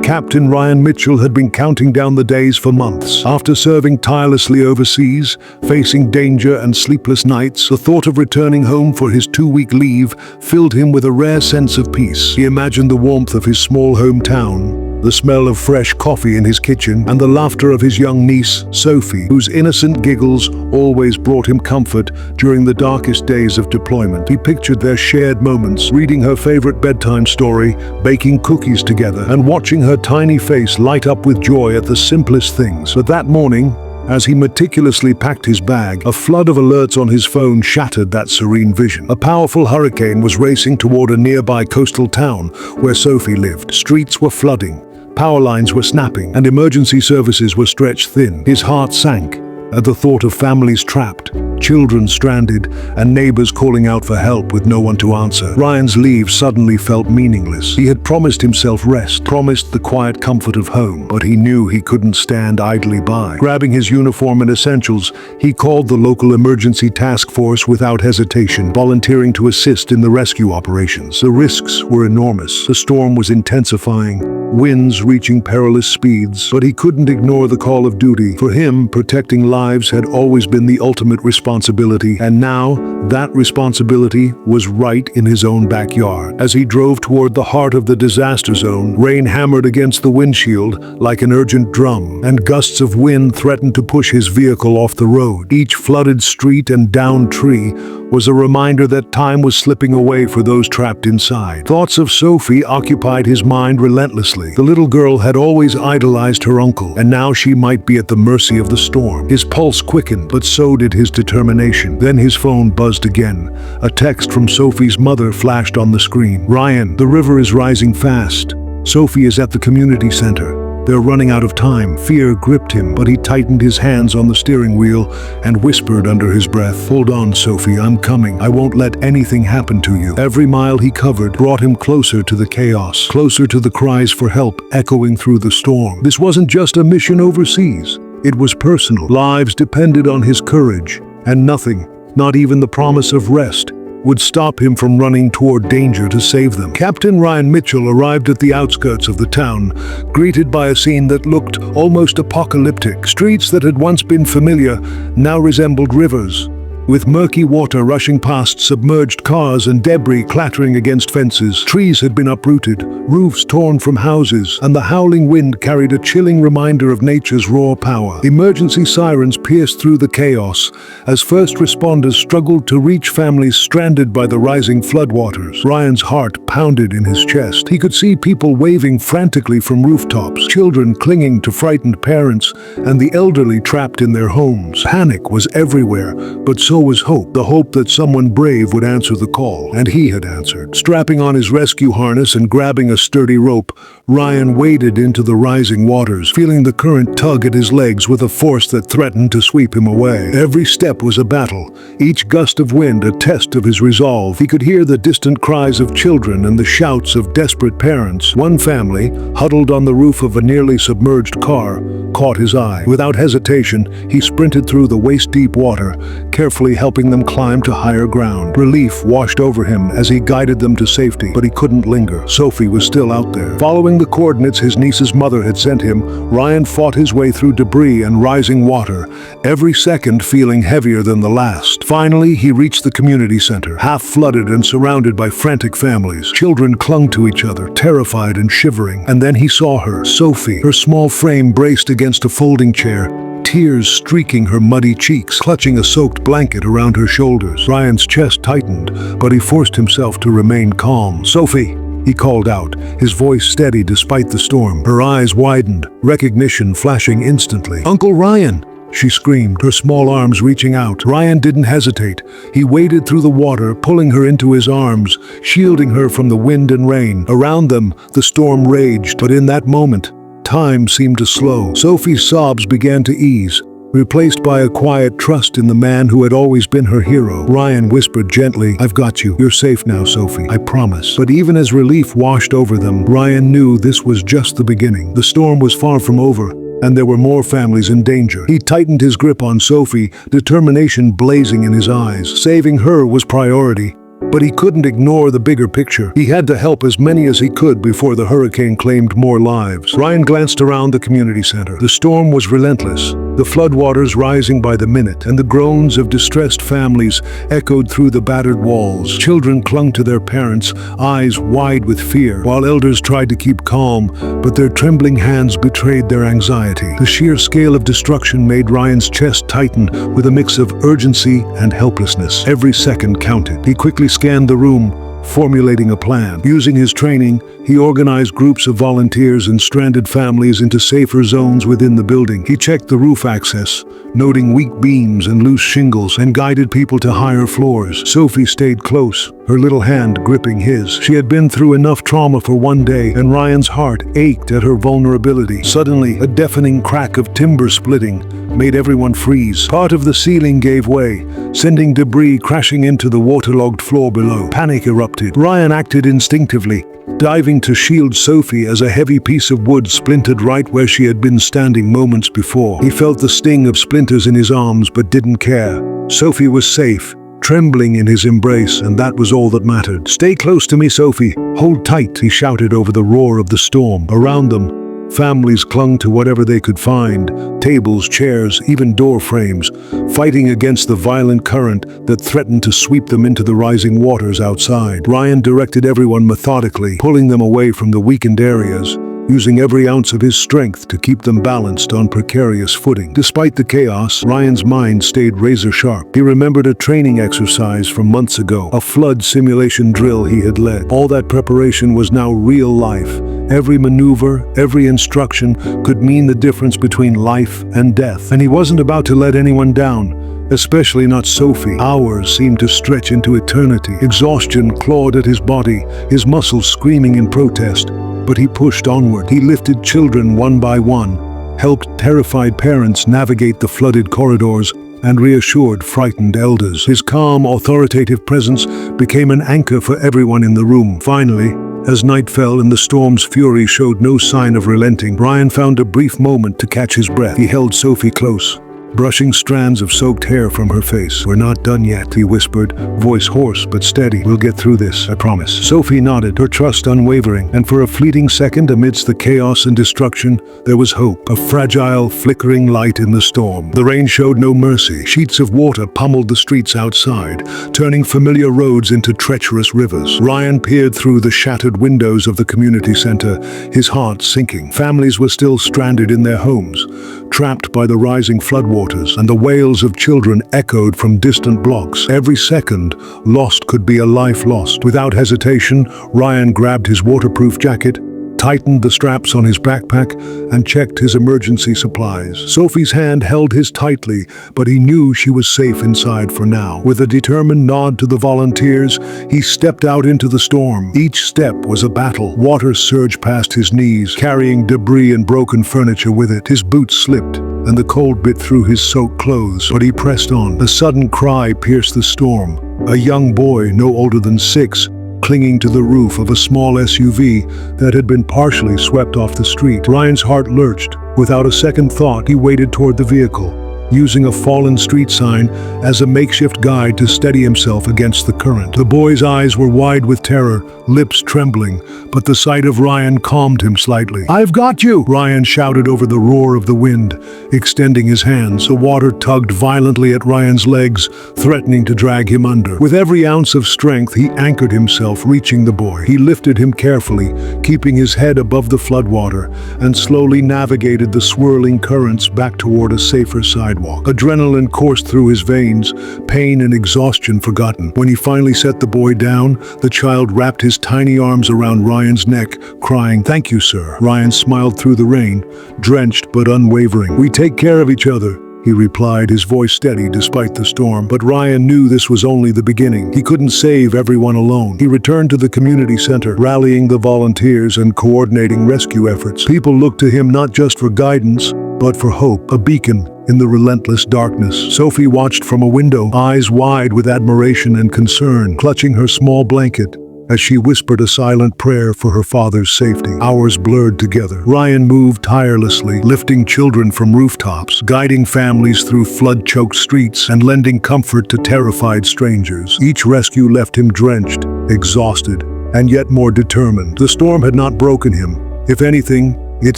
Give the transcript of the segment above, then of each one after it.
Captain Ryan Mitchell had been counting down the days for months. After serving tirelessly overseas, facing danger and sleepless nights, the thought of returning home for his 2-week leave filled him with a rare sense of peace. He imagined the warmth of his small hometown, the smell of fresh coffee in his kitchen, and the laughter of his young niece, Sophie, whose innocent giggles always brought him comfort during the darkest days of deployment. He pictured their shared moments, reading her favorite bedtime story, baking cookies together, and watching her tiny face light up with joy at the simplest things. But that morning, as he meticulously packed his bag, a flood of alerts on his phone shattered that serene vision. A powerful hurricane was racing toward a nearby coastal town where Sophie lived. Streets were flooding. Power lines were snapping, and emergency services were stretched thin. His heart sank at the thought of families trapped, children stranded, and neighbors calling out for help with no one to answer. Ryan's leave suddenly felt meaningless. He had promised himself rest, promised the quiet comfort of home, but he knew he couldn't stand idly by. Grabbing his uniform and essentials, he called the local emergency task force without hesitation, volunteering to assist in the rescue operations. The risks were enormous. The storm was intensifying, winds reaching perilous speeds, but he couldn't ignore the call of duty. For him, protecting lives had always been the ultimate responsibility, and now that responsibility was right in his own backyard. As he drove toward the heart of the disaster zone, rain hammered against the windshield like an urgent drum, and gusts of wind threatened to push his vehicle off the road. Each flooded street and downed tree was a reminder that time was slipping away for those trapped inside. Thoughts of Sophie occupied his mind relentlessly. The little girl had always idolized her uncle, and now she might be at the mercy of the storm. His pulse quickened, but so did his determination. Then his phone buzzed again. A text from Sophie's mother flashed on the screen. "Ryan, the river is rising fast. Sophie is at the community center. They're running out of time." Fear gripped him, but he tightened his hands on the steering wheel and whispered under his breath, "Hold on, Sophie, I'm coming. I won't let anything happen to you." Every mile he covered brought him closer to the chaos, closer to the cries for help echoing through the storm. This wasn't just a mission overseas. It was personal. Lives depended on his courage, and nothing, not even the promise of rest, would stop him from running toward danger to save them. Captain Ryan Mitchell arrived at the outskirts of the town, greeted by a scene that looked almost apocalyptic. Streets that had once been familiar now resembled rivers, with murky water rushing past submerged cars and debris clattering against fences. Trees had been uprooted, roofs torn from houses, and the howling wind carried a chilling reminder of nature's raw power. Emergency sirens pierced through the chaos as first responders struggled to reach families stranded by the rising floodwaters. Ryan's heart pounded in his chest. He could see people waving frantically from rooftops, children clinging to frightened parents, and the elderly trapped in their homes. Panic was everywhere, but so was hope. The hope that someone brave would answer the call. And he had answered. Strapping on his rescue harness and grabbing a sturdy rope, Ryan waded into the rising waters, feeling the current tug at his legs with a force that threatened to sweep him away. Every step was a battle, each gust of wind a test of his resolve. He could hear the distant cries of children and the shouts of desperate parents. One family, huddled on the roof of a nearly submerged car, caught his eye. Without hesitation, he sprinted through the waist-deep water, carefully helping them climb to higher ground. Relief washed over him as he guided them to safety, but he couldn't linger. Sophie was still out there. Following the coordinates his niece's mother had sent him, Ryan fought his way through debris and rising water, every second feeling heavier than the last. Finally, he reached the community center, half flooded and surrounded by frantic families. Children clung to each other, terrified and shivering. And then he saw her, Sophie, her small frame braced against a folding chair, tears streaking her muddy cheeks, clutching a soaked blanket around her shoulders. Ryan's chest tightened, but he forced himself to remain calm. "Sophie," he called out, his voice steady despite the storm. Her eyes widened, recognition flashing instantly. "Uncle Ryan!" she screamed, her small arms reaching out. Ryan didn't hesitate. He waded through the water, pulling her into his arms, shielding her from the wind and rain. Around them, the storm raged, but in that moment, time seemed to slow. Sophie's sobs began to ease, replaced by a quiet trust in the man who had always been her hero. Ryan whispered gently, "I've got you. You're safe now, Sophie. I promise." But even as relief washed over them, Ryan knew this was just the beginning. The storm was far from over, and there were more families in danger. He tightened his grip on Sophie, determination blazing in his eyes. Saving her was priority. But he couldn't ignore the bigger picture. He had to help as many as he could before the hurricane claimed more lives. Ryan glanced around the community center. The storm was relentless, the floodwaters rising by the minute, and the groans of distressed families echoed through the battered walls. Children clung to their parents, eyes wide with fear, while elders tried to keep calm, but their trembling hands betrayed their anxiety. The sheer scale of destruction made Ryan's chest tighten with a mix of urgency and helplessness. Every second counted. He quickly scanned the room, formulating a plan. Using his training, he organized groups of volunteers and stranded families into safer zones within the building. He checked the roof access, noting weak beams and loose shingles, and guided people to higher floors. Sophie stayed close, her little hand gripping his. She had been through enough trauma for one day, and Ryan's heart ached at her vulnerability. Suddenly, a deafening crack of timber splitting made everyone freeze. Part of the ceiling gave way, sending debris crashing into the waterlogged floor below. Panic erupted. Ryan acted instinctively, diving to shield Sophie as a heavy piece of wood splintered right where she had been standing moments before. He felt the sting of splinters in his arms but didn't care. Sophie was safe, trembling in his embrace, and that was all that mattered. "Stay close to me, Sophie. Hold tight," he shouted over the roar of the storm. Around them, families clung to whatever they could find, tables, chairs, even door frames, fighting against the violent current that threatened to sweep them into the rising waters outside. Ryan directed everyone methodically, pulling them away from the weakened areas, using every ounce of his strength to keep them balanced on precarious footing. Despite the chaos, Ryan's mind stayed razor-sharp. He remembered a training exercise from months ago, a flood simulation drill he had led. All that preparation was now real life. Every maneuver, every instruction could mean the difference between life and death. And he wasn't about to let anyone down, especially not Sophie. Hours seemed to stretch into eternity. Exhaustion clawed at his body, his muscles screaming in protest. But he pushed onward. He lifted children one by one, helped terrified parents navigate the flooded corridors, and reassured frightened elders. His calm, authoritative presence became an anchor for everyone in the room. Finally, as night fell and the storm's fury showed no sign of relenting, Ryan found a brief moment to catch his breath. He held Sophie close, brushing strands of soaked hair from her face. "We're not done yet," he whispered, voice hoarse but steady. "We'll get through this, I promise." Sophie nodded, her trust unwavering, and for a fleeting second amidst the chaos and destruction, there was hope, a fragile, flickering light in the storm. The rain showed no mercy. Sheets of water pummeled the streets outside, turning familiar roads into treacherous rivers. Ryan peered through the shattered windows of the community center, his heart sinking. Families were still stranded in their homes, trapped by the rising floodwaters, and the wails of children echoed from distant blocks. Every second lost could be a life lost. Without hesitation, Ryan grabbed his waterproof jacket, tightened the straps on his backpack, and checked his emergency supplies. Sophie's hand held his tightly, but he knew she was safe inside for now. With a determined nod to the volunteers, he stepped out into the storm. Each step was a battle. Water surged past his knees, carrying debris and broken furniture with it. His boots slipped, and the cold bit through his soaked clothes, but he pressed on. A sudden cry pierced the storm. A young boy, no older than 6, clinging to the roof of a small SUV that had been partially swept off the street. Ryan's heart lurched. Without a second thought, he waded toward the vehicle, using a fallen street sign as a makeshift guide to steady himself against the current. The boy's eyes were wide with terror, lips trembling, but the sight of Ryan calmed him slightly. "I've got you!" Ryan shouted over the roar of the wind, extending his hands. The water tugged violently at Ryan's legs, threatening to drag him under. With every ounce of strength, he anchored himself, reaching the boy. He lifted him carefully, keeping his head above the floodwater, and slowly navigated the swirling currents back toward a safer sidewalk. Adrenaline coursed through his veins, pain and exhaustion forgotten. When he finally set the boy down, the child wrapped his tiny arms around Ryan's neck, crying, "Thank you, sir." Ryan smiled through the rain, drenched but unwavering. "We take care of each other," he replied, his voice steady despite the storm. But Ryan knew this was only the beginning. He couldn't save everyone alone. He returned to the community center, rallying the volunteers and coordinating rescue efforts. People looked to him not just for guidance, but for hope, a beacon in the relentless darkness. Sophie watched from a window, eyes wide with admiration and concern, clutching her small blanket as she whispered a silent prayer for her father's safety. Hours blurred together. Ryan moved tirelessly, lifting children from rooftops, guiding families through flood-choked streets, and lending comfort to terrified strangers. Each rescue left him drenched, exhausted, and yet more determined. The storm had not broken him. If anything, it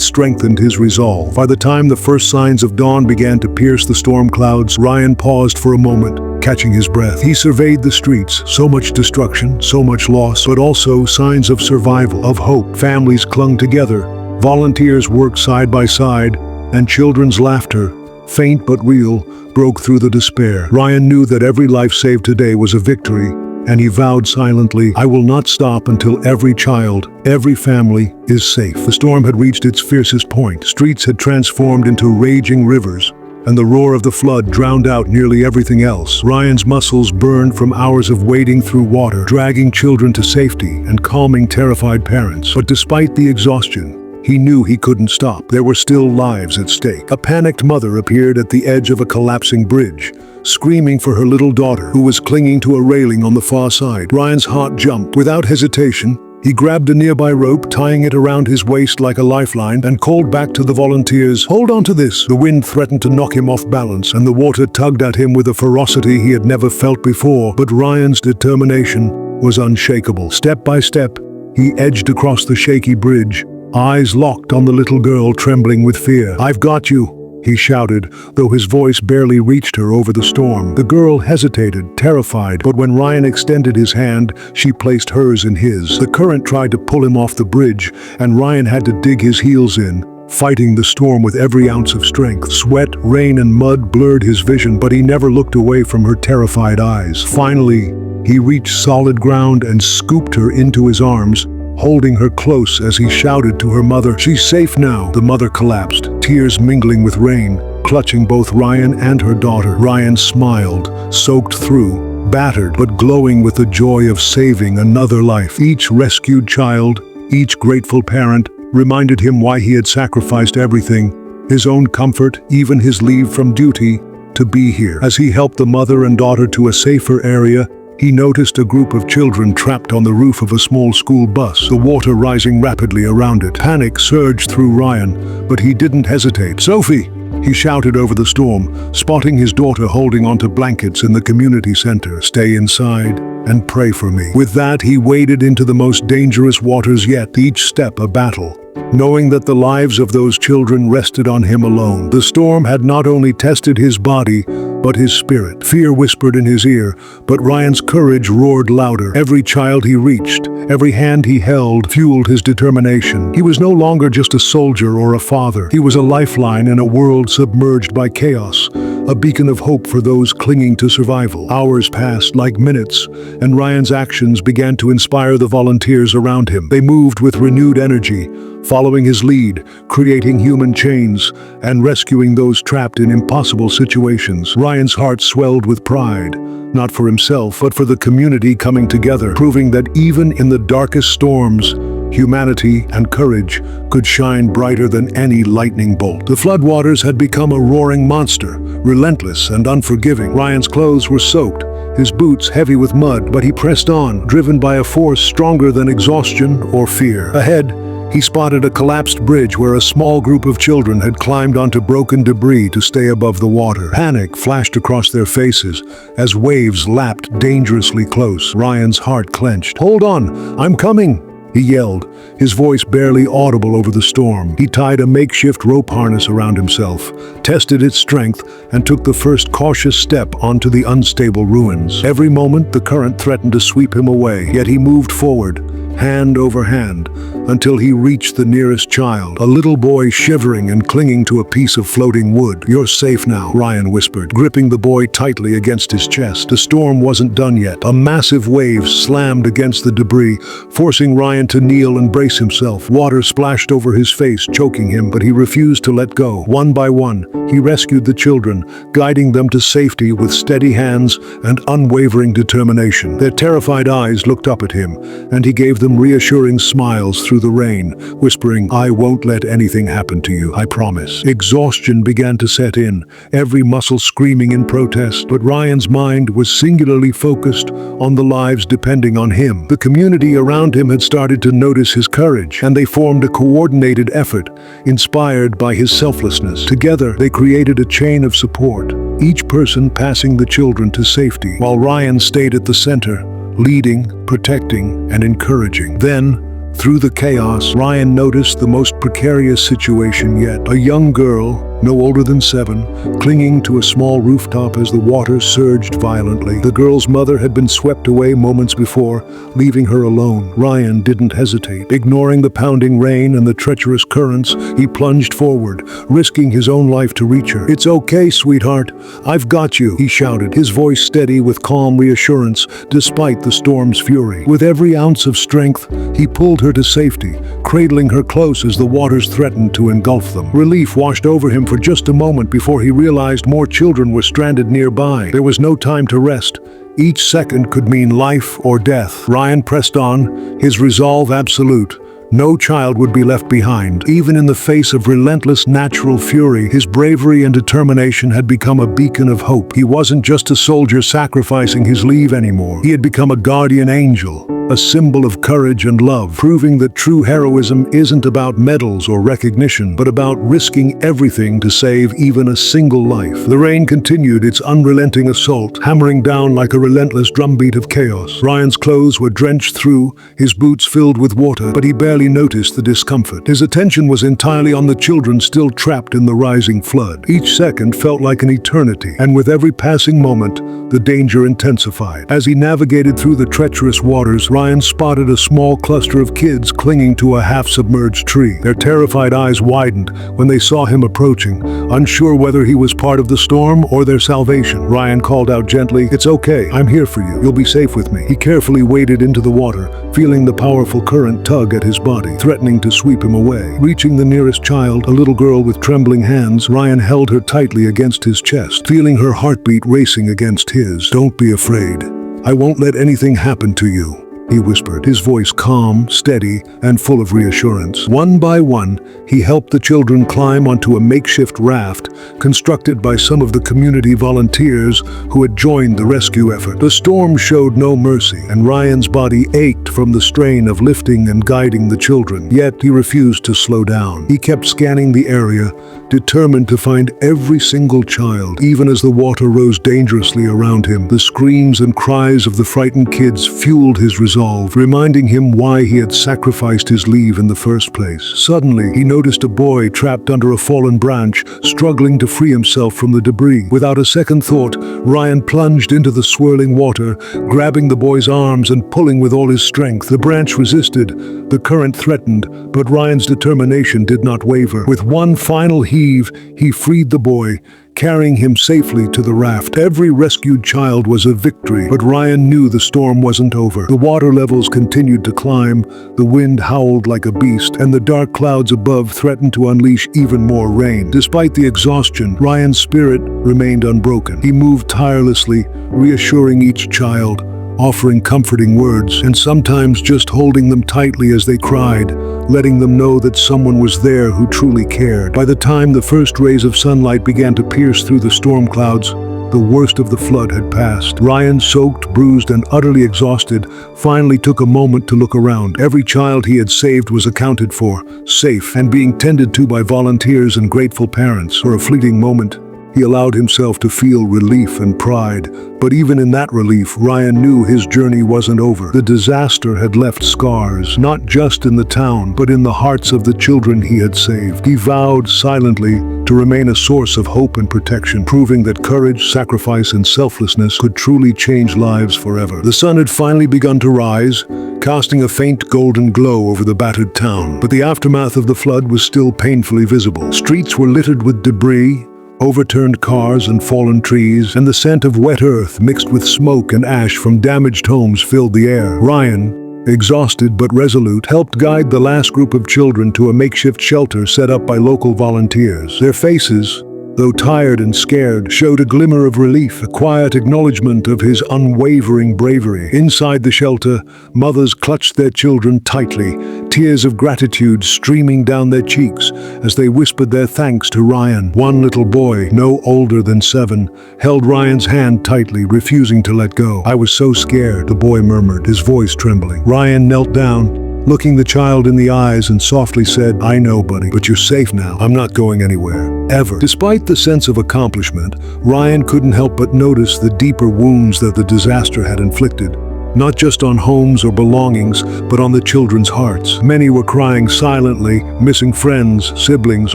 strengthened his resolve. By the time the first signs of dawn began to pierce the storm clouds, Ryan paused for a moment, catching his breath. He surveyed the streets, so much destruction, so much loss, but also signs of survival, of hope. Families clung together, volunteers worked side by side, and children's laughter, faint but real, broke through the despair. Ryan knew that every life saved today was a victory, and he vowed silently, "I will not stop until every child, every family is safe." The storm had reached its fiercest point. Streets had transformed into raging rivers, and the roar of the flood drowned out nearly everything else. Ryan's muscles burned from hours of wading through water, dragging children to safety and calming terrified parents. But despite the exhaustion, he knew he couldn't stop. There were still lives at stake. A panicked mother appeared at the edge of a collapsing bridge, screaming for her little daughter, who was clinging to a railing on the far side. Ryan's heart jumped. Without hesitation, he grabbed a nearby rope, tying it around his waist like a lifeline, and called back to the volunteers, "Hold on to this." The wind threatened to knock him off balance, and the water tugged at him with a ferocity he had never felt before. But Ryan's determination was unshakable. Step by step, he edged across the shaky bridge, eyes locked on the little girl trembling with fear. "I've got you," he shouted, though his voice barely reached her over the storm. The girl hesitated, terrified, but when Ryan extended his hand, she placed hers in his. The current tried to pull him off the bridge, and Ryan had to dig his heels in, fighting the storm with every ounce of strength. Sweat, rain, and mud blurred his vision, but he never looked away from her terrified eyes. Finally, he reached solid ground and scooped her into his arms, holding her close as he shouted to her mother, "She's safe now." The mother collapsed, tears mingling with rain, clutching both Ryan and her daughter. Ryan smiled, soaked through, battered but glowing with the joy of saving another life. Each rescued child, each grateful parent, reminded him why he had sacrificed everything, his own comfort, even his leave from duty, to be here. As he helped the mother and daughter to a safer area, he noticed a group of children trapped on the roof of a small school bus, the water rising rapidly around it. Panic surged through Ryan, but he didn't hesitate. "Sophie!" he shouted over the storm, spotting his daughter holding onto blankets in the community center. "Stay inside and pray for me." With that, he waded into the most dangerous waters yet, each step a battle, knowing that the lives of those children rested on him alone. The storm had not only tested his body, but his spirit. Fear whispered in his ear, but Ryan's courage roared louder. Every child he reached, every hand he held, fueled his determination. He was no longer just a soldier or a father. He was a lifeline in a world submerged by chaos, a beacon of hope for those clinging to survival. Hours passed like minutes, and Ryan's actions began to inspire the volunteers around him. They moved with renewed energy, following his lead, creating human chains, and rescuing those trapped in impossible situations. Ryan's heart swelled with pride, not for himself, but for the community coming together, proving that even in the darkest storms, humanity and courage could shine brighter than any lightning bolt. The floodwaters had become a roaring monster, relentless and unforgiving. Ryan's clothes were soaked, his boots heavy with mud, but he pressed on, driven by a force stronger than exhaustion or fear. Ahead, he spotted a collapsed bridge where a small group of children had climbed onto broken debris to stay above the water. Panic flashed across their faces as waves lapped dangerously close. Ryan's heart clenched. "Hold on, I'm coming!" he yelled, his voice barely audible over the storm. He tied a makeshift rope harness around himself, tested its strength, and took the first cautious step onto the unstable ruins. Every moment, the current threatened to sweep him away, yet he moved forward, hand over hand, until he reached the nearest child, a little boy shivering and clinging to a piece of floating wood. "You're safe now," Ryan whispered, gripping the boy tightly against his chest. The storm wasn't done yet. A massive wave slammed against the debris, forcing Ryan Ryan to kneel and brace himself. Water splashed over his face, choking him, but he refused to let go. One by one, he rescued the children, guiding them to safety with steady hands and unwavering determination. Their terrified eyes looked up at him, and he gave them reassuring smiles through the rain, whispering, "I won't let anything happen to you, I promise." Exhaustion began to set in, every muscle screaming in protest, but Ryan's mind was singularly focused on the lives depending on him. The community around him had started to notice his courage, and they formed a coordinated effort, inspired by his selflessness. Together, they created a chain of support, each person passing the children to safety, while Ryan stayed at the center, leading, protecting, and encouraging. Then, through the chaos, Ryan noticed the most precarious situation yet. A young girl, no older than 7, clinging to a small rooftop as the water surged violently. The girl's mother had been swept away moments before, leaving her alone. Ryan didn't hesitate. Ignoring the pounding rain and the treacherous currents, he plunged forward, risking his own life to reach her. "It's okay, sweetheart. I've got you," he shouted, his voice steady with calm reassurance despite the storm's fury. With every ounce of strength, he pulled her to safety, cradling her close as the waters threatened to engulf them. Relief washed over him for just a moment before he realized more children were stranded nearby. There was no time to rest. Each second could mean life or death. Ryan pressed on, his resolve absolute. No child would be left behind. Even in the face of relentless natural fury, his bravery and determination had become a beacon of hope. He wasn't just a soldier sacrificing his leave anymore. He had become a guardian angel, a symbol of courage and love, proving that true heroism isn't about medals or recognition, but about risking everything to save even a single life. The rain continued its unrelenting assault, hammering down like a relentless drumbeat of chaos. Ryan's clothes were drenched through, his boots filled with water, but he barely noticed the discomfort. His attention was entirely on the children still trapped in the rising flood. Each second felt like an eternity, and with every passing moment, the danger intensified. As he navigated through the treacherous waters, Ryan spotted a small cluster of kids clinging to a half-submerged tree. Their terrified eyes widened when they saw him approaching, unsure whether he was part of the storm or their salvation. Ryan called out gently, "It's okay, I'm here for you. You'll be safe with me." He carefully waded into the water, feeling the powerful current tug at his body, threatening to sweep him away. Reaching the nearest child, a little girl with trembling hands, Ryan held her tightly against his chest, feeling her heartbeat racing against his. "Don't be afraid. I won't let anything happen to you," he whispered, his voice calm, steady, and full of reassurance. One by one, he helped the children climb onto a makeshift raft constructed by some of the community volunteers who had joined the rescue effort. The storm showed no mercy, and Ryan's body ached from the strain of lifting and guiding the children. Yet he refused to slow down. He kept scanning the area, determined to find every single child. Even as the water rose dangerously around him, the screams and cries of the frightened kids fueled his resolve, reminding him why he had sacrificed his leave in the first place. Suddenly, he noticed a boy trapped under a fallen branch, struggling to free himself from the debris. Without a second thought, Ryan plunged into the swirling water, grabbing the boy's arms and pulling with all his strength. The branch resisted, the current threatened, but Ryan's determination did not waver. With one final heave, he freed the boy, carrying him safely to the raft. Every rescued child was a victory, but Ryan knew the storm wasn't over. The water levels continued to climb, the wind howled like a beast, and the dark clouds above threatened to unleash even more rain. Despite the exhaustion, Ryan's spirit remained unbroken. He moved tirelessly, reassuring each child, offering comforting words, and sometimes just holding them tightly as they cried, letting them know that someone was there who truly cared. By the time the first rays of sunlight began to pierce through the storm clouds, the worst of the flood had passed. Ryan, soaked, bruised, and utterly exhausted, finally took a moment to look around. Every child he had saved was accounted for, safe, and being tended to by volunteers and grateful parents. For a fleeting moment, he allowed himself to feel relief and pride. But even in that relief, Ryan knew his journey wasn't over. The disaster had left scars, not just in the town, but in the hearts of the children he had saved. He vowed silently to remain a source of hope and protection, proving that courage, sacrifice, and selflessness could truly change lives forever. The sun had finally begun to rise, casting a faint golden glow over the battered town. But the aftermath of the flood was still painfully visible. Streets were littered with debris, overturned cars and fallen trees, and the scent of wet earth mixed with smoke and ash from damaged homes filled the air. Ryan, exhausted but resolute, helped guide the last group of children to a makeshift shelter set up by local volunteers. Their faces, though tired and scared, showed a glimmer of relief, a quiet acknowledgement of his unwavering bravery. Inside the shelter, mothers clutched their children tightly, tears of gratitude streaming down their cheeks as they whispered their thanks to Ryan. One little boy, no older than 7, held Ryan's hand tightly, refusing to let go. "I was so scared," the boy murmured, his voice trembling. Ryan knelt down, looking the child in the eyes, and softly said, "I know, buddy, but you're safe now. I'm not going anywhere. Ever." Despite the sense of accomplishment, Ryan couldn't help but notice the deeper wounds that the disaster had inflicted. Not just on homes or belongings, but on the children's hearts. Many were crying silently, missing friends, siblings,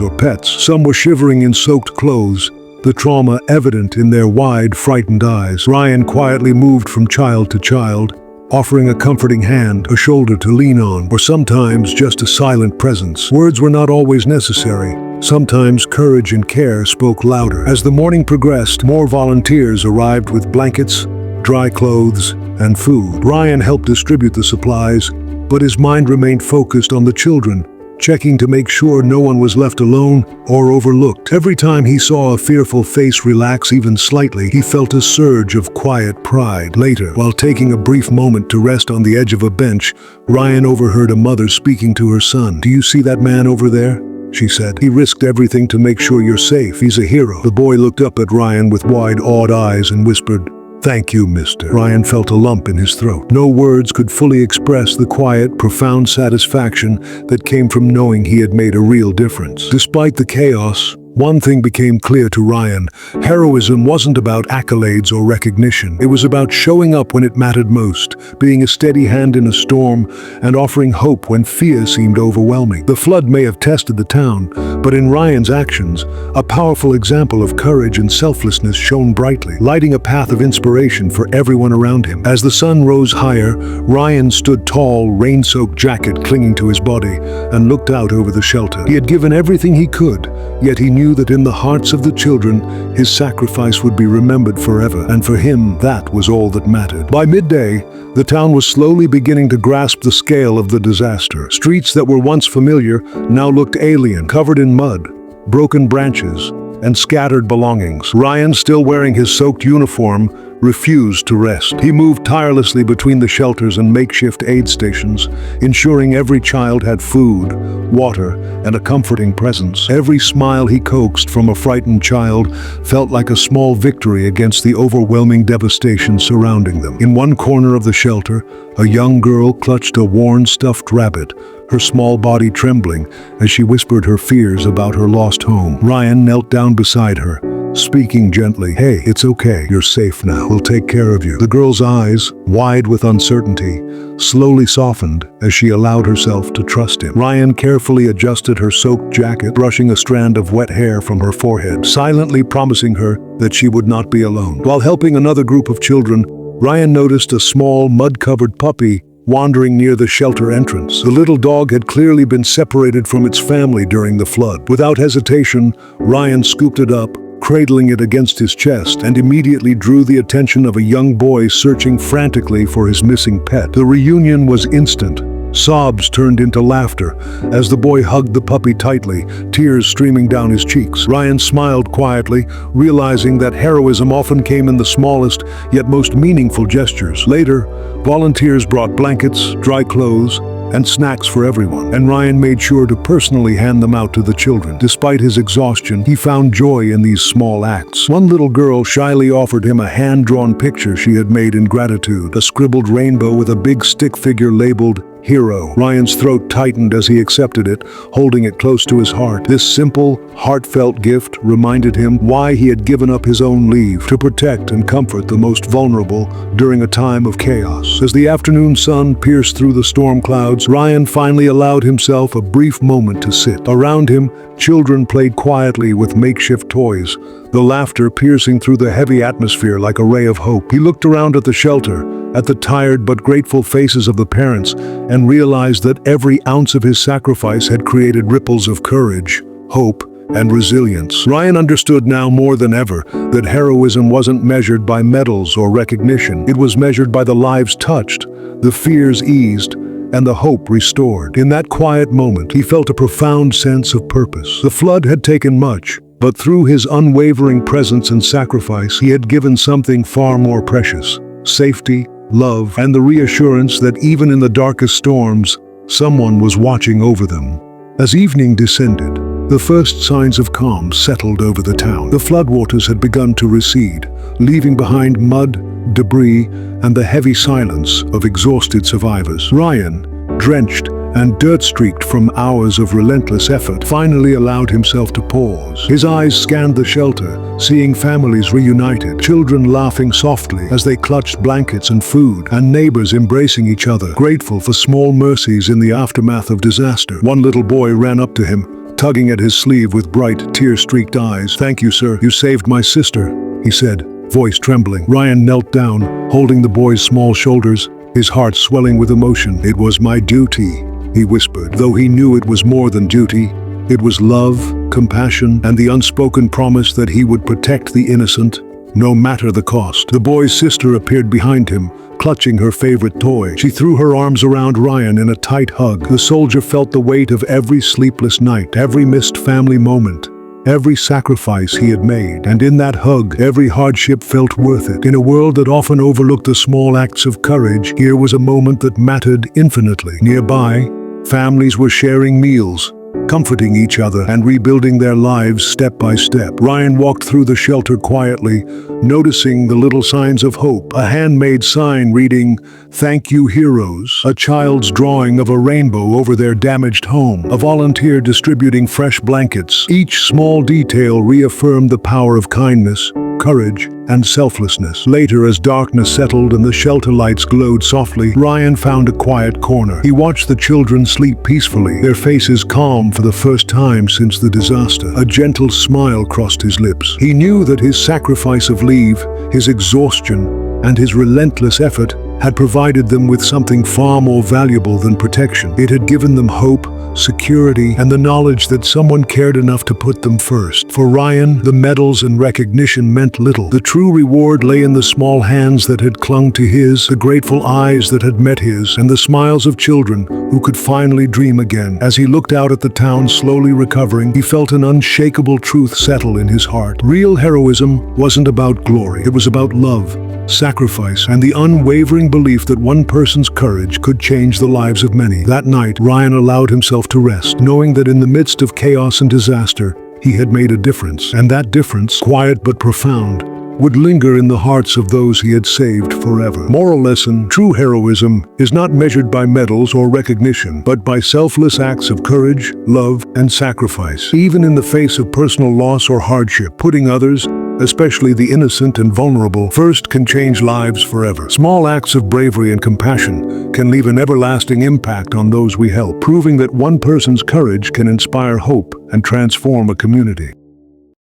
or pets. Some were shivering in soaked clothes, the trauma evident in their wide, frightened eyes. Ryan quietly moved from child to child, offering a comforting hand, a shoulder to lean on, or sometimes just a silent presence. Words were not always necessary. Sometimes courage and care spoke louder. As the morning progressed, more volunteers arrived with blankets, dry clothes, and food. Ryan helped distribute the supplies, but his mind remained focused on the children, checking to make sure no one was left alone or overlooked. Every time he saw a fearful face relax even slightly, he felt a surge of quiet pride. Later, while taking a brief moment to rest on the edge of a bench, Ryan overheard a mother speaking to her son. "Do you see that man over there?" she said. "He risked everything to make sure you're safe. He's a hero." The boy looked up at Ryan with wide, awed eyes and whispered, "Thank you, mister." Ryan felt a lump in his throat. No words could fully express the quiet, profound satisfaction that came from knowing he had made a real difference. Despite the chaos, one thing became clear to Ryan. Heroism wasn't about accolades or recognition. It was about showing up when it mattered most, being a steady hand in a storm, and offering hope when fear seemed overwhelming. The flood may have tested the town, but in Ryan's actions, a powerful example of courage and selflessness shone brightly, lighting a path of inspiration for everyone around him. As the sun rose higher, Ryan stood tall, rain-soaked jacket clinging to his body, and looked out over the shelter. He had given everything he could, yet he knew that in the hearts of the children, his sacrifice would be remembered forever, and for him, that was all that mattered. By midday, the town was slowly beginning to grasp the scale of the disaster. Streets that were once familiar now looked alien, covered in mud, broken branches, and scattered belongings. Ryan, still wearing his soaked uniform, refused to rest. He moved tirelessly between the shelters and makeshift aid stations, ensuring every child had food, water, and a comforting presence. Every smile he coaxed from a frightened child felt like a small victory against the overwhelming devastation surrounding them. In one corner of the shelter, a young girl clutched a worn stuffed rabbit, her small body trembling as she whispered her fears about her lost home. Ryan knelt down beside her, speaking gently. "Hey, it's okay. You're safe now. We'll take care of you." The girl's eyes, wide with uncertainty, slowly softened as she allowed herself to trust him. Ryan carefully adjusted her soaked jacket, brushing a strand of wet hair from her forehead, silently promising her that she would not be alone. While helping another group of children, Ryan noticed a small, mud-covered puppy wandering near the shelter entrance. The little dog had clearly been separated from its family during the flood. Without hesitation, Ryan scooped it up, cradling it against his chest, and immediately drew the attention of a young boy searching frantically for his missing pet. The reunion was instant. Sobs turned into laughter as the boy hugged the puppy tightly, tears streaming down his cheeks. Ryan smiled quietly, realizing that heroism often came in the smallest yet most meaningful gestures. Later, volunteers brought blankets, dry clothes, and snacks for everyone, and Ryan made sure to personally hand them out to the children. Despite his exhaustion, he found joy in these small acts. One little girl shyly offered him a hand-drawn picture she had made in gratitude, a scribbled rainbow with a big stick figure labeled "Hero." Ryan's throat tightened as he accepted it, holding it close to his heart. This simple, heartfelt gift reminded him why he had given up his own leave, to protect and comfort the most vulnerable during a time of chaos. As the afternoon sun pierced through the storm clouds, Ryan finally allowed himself a brief moment to sit. Around him, children played quietly with makeshift toys, the laughter piercing through the heavy atmosphere like a ray of hope. He looked around at the shelter, at the tired but grateful faces of the parents, and realized that every ounce of his sacrifice had created ripples of courage, hope, and resilience. Ryan understood now more than ever that heroism wasn't measured by medals or recognition. It was measured by the lives touched, the fears eased, and the hope restored. In that quiet moment, he felt a profound sense of purpose. The flood had taken much, but through his unwavering presence and sacrifice, he had given something far more precious: safety, love, and the reassurance that even in the darkest storms, someone was watching over them. As evening descended, the first signs of calm settled over the town. The floodwaters had begun to recede, leaving behind mud, debris, and the heavy silence of exhausted survivors. Ryan, drenched and dirt-streaked from hours of relentless effort, finally allowed himself to pause. His eyes scanned the shelter, seeing families reunited, children laughing softly as they clutched blankets and food, and neighbors embracing each other, grateful for small mercies in the aftermath of disaster. One little boy ran up to him, tugging at his sleeve with bright, tear-streaked eyes. "Thank you, sir. You saved my sister," he said, voice trembling. Ryan knelt down, holding the boy's small shoulders, his heart swelling with emotion. "It was my duty," he whispered, though he knew it was more than duty. It was love, compassion, and the unspoken promise that he would protect the innocent, no matter the cost. The boy's sister appeared behind him, clutching her favorite toy. She threw her arms around Ryan in a tight hug. The soldier felt the weight of every sleepless night, every missed family moment, every sacrifice he had made. And in that hug, every hardship felt worth it. In a world that often overlooked the small acts of courage, here was a moment that mattered infinitely. Nearby, families were sharing meals, comforting each other, and rebuilding their lives step by step. Ryan walked through the shelter quietly, noticing the little signs of hope. A handmade sign reading, "Thank you, heroes," a child's drawing of a rainbow over their damaged home, a volunteer distributing fresh blankets. Each small detail reaffirmed the power of kindness, courage, and selflessness. Later, as darkness settled and the shelter lights glowed softly, Ryan found a quiet corner. He watched the children sleep peacefully, their faces calm for the first time since the disaster. A gentle smile crossed his lips. He knew that his sacrifice of leave, his exhaustion, and his relentless effort had provided them with something far more valuable than protection. It had given them hope, security, and the knowledge that someone cared enough to put them first. For Ryan, the medals and recognition meant little. The true reward lay in the small hands that had clung to his, the grateful eyes that had met his, and the smiles of children who could finally dream again. As he looked out at the town slowly recovering, he felt an unshakable truth settle in his heart. Real heroism wasn't about glory. It was about love, sacrifice, and the unwavering belief that one person's courage could change the lives of many. That night, Ryan allowed himself to rest, knowing that in the midst of chaos and disaster, he had made a difference. And that difference, quiet but profound, would linger in the hearts of those he had saved forever. Moral lesson: true heroism is not measured by medals or recognition, but by selfless acts of courage, love, and sacrifice. Even in the face of personal loss or hardship, putting others, especially the innocent and vulnerable, first can change lives forever. Small acts of bravery and compassion can leave an everlasting impact on those we help, proving that one person's courage can inspire hope and transform a community.